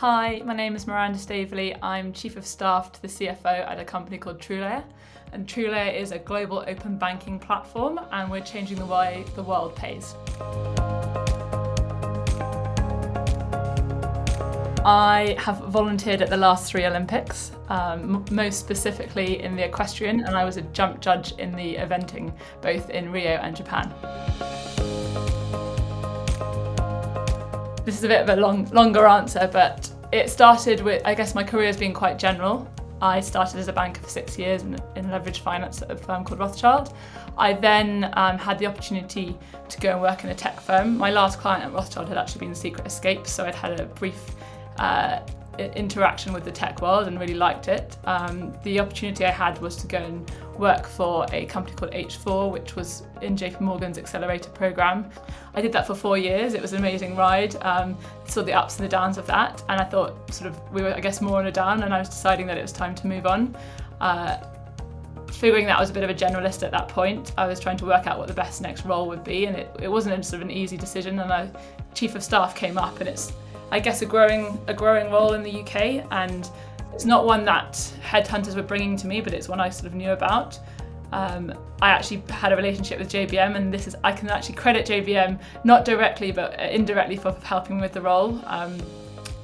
Hi, my name is Miranda Staveley. I'm Chief of Staff to the CFO at a company called TrueLayer. And TrueLayer is a global open banking platform, and we're changing the way the world pays. I have volunteered at the last 3 Olympics, most specifically in the equestrian, and I was a jump judge in the eventing, both in Rio and Japan. This is a bit of a longer answer, but it started with, I guess my career has been quite general. I started as a banker for 6 years in leveraged finance at a firm called Rothschild. I then had the opportunity to go and work in a tech firm. My last client at Rothschild had actually been Secret Escape, so I'd had a brief interaction with the tech world and really liked it. The opportunity I had was to go and work for a company called H4, which was in JP Morgan's accelerator program. I did that for 4 years. It was an amazing ride. Saw the ups and the downs of that, and I thought we were, I guess, more on a down, and I was deciding that it was time to move on. Figuring that I was a bit of a generalist at that point, I was trying to work out what the best next role would be, and it wasn't an easy decision. And a chief of staff came up, and it's, I guess, a growing role in the UK, and it's not one that headhunters were bringing to me, but it's one I knew about. I actually had a relationship with JBM, and I can actually credit JBM, not directly but indirectly, for helping with the role.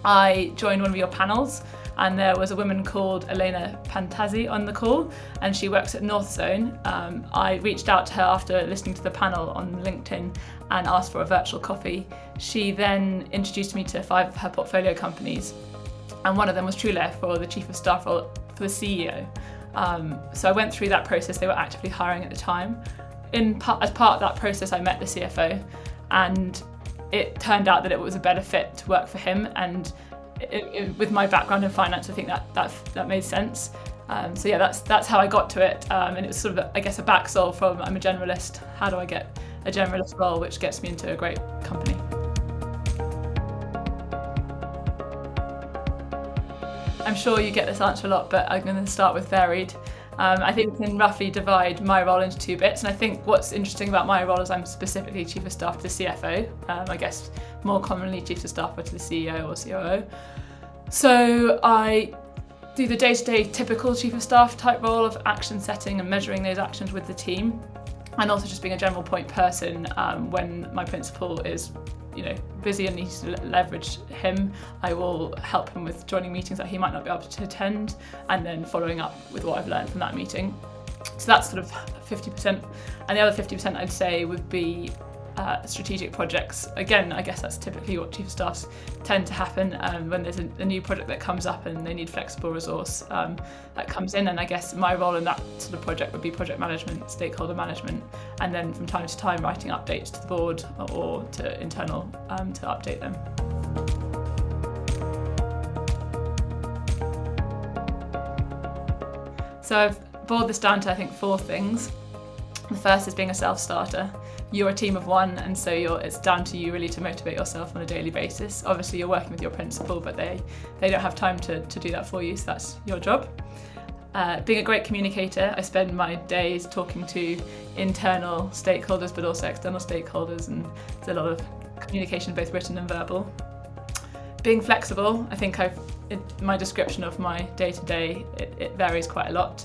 I joined one of your panels, and there was a woman called Elena Pantazzi on the call, and she works at North Zone. I reached out to her after listening to the panel on LinkedIn and asked for a virtual coffee. She then introduced me to 5 of her portfolio companies, and one of them was TrueLayer for the chief of staff role for the CEO. So I went through that process. They were actively hiring at the time. As part of that process, I met the CFO, and it turned out that it was a better fit to work for him, and with my background in finance, I think that made sense. So yeah, that's how I got to it, and it was I guess a backsolve from I'm a generalist. How do I get a generalist role which gets me into a great company? I'm sure you get this answer a lot, but I'm going to start with varied. I think we can roughly divide my role into 2 bits, and I think what's interesting about my role is I'm specifically Chief of Staff to the CFO. I guess more commonly Chief of Staff to the CEO or COO. So I do the day-to-day typical Chief of Staff type role of action setting and measuring those actions with the team, and also just being a general point person when my principal is busy and needs to leverage him. I will help him with joining meetings that he might not be able to attend, and then following up with what I've learned from that meeting. So that's 50%, and the other 50% I'd say would be strategic projects. Again, I guess that's typically what chief of staffs tend to happen when there's a new project that comes up and they need flexible resource that comes in, and I guess my role in that project would be project management, stakeholder management, and then from time to time writing updates to the board or to internal to update them. So I've boiled this down to, I think, 4 things. The first is being a self-starter. You're a team of 1, and so it's down to you really to motivate yourself on a daily basis. Obviously you're working with your principal, but they don't have time to do that for you, so that's your job. Being a great communicator, I spend my days talking to internal stakeholders but also external stakeholders, and there's a lot of communication, both written and verbal. Being flexible, I think my description of my day-to-day, it varies quite a lot,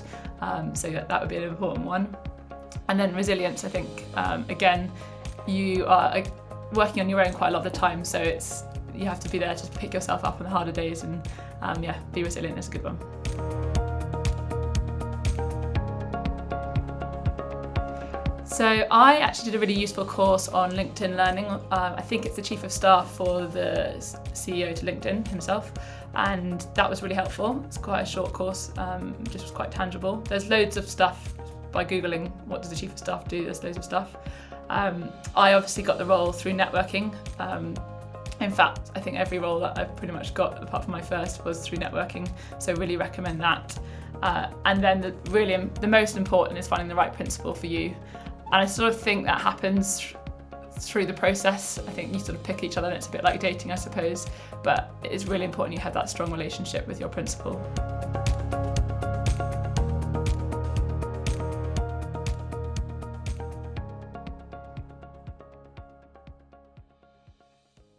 so that would be an important one. And then resilience, I think, again, you are working on your own quite a lot of the time, so you have to be there to pick yourself up on the harder days, and be resilient is a good one. So I actually did a really useful course on LinkedIn Learning. I think it's the Chief of Staff for the CEO to LinkedIn himself, and that was really helpful. It's quite a short course, just was quite tangible. There's loads of stuff by Googling what does the Chief of Staff do, there's loads of stuff. I obviously got the role through networking. In fact, I think every role that I've pretty much got, apart from my first, was through networking, so really recommend that. And then the most important is finding the right principal for you. And I think that happens through the process. I think you pick each other, and it's a bit like dating, I suppose, but it is really important you have that strong relationship with your principal.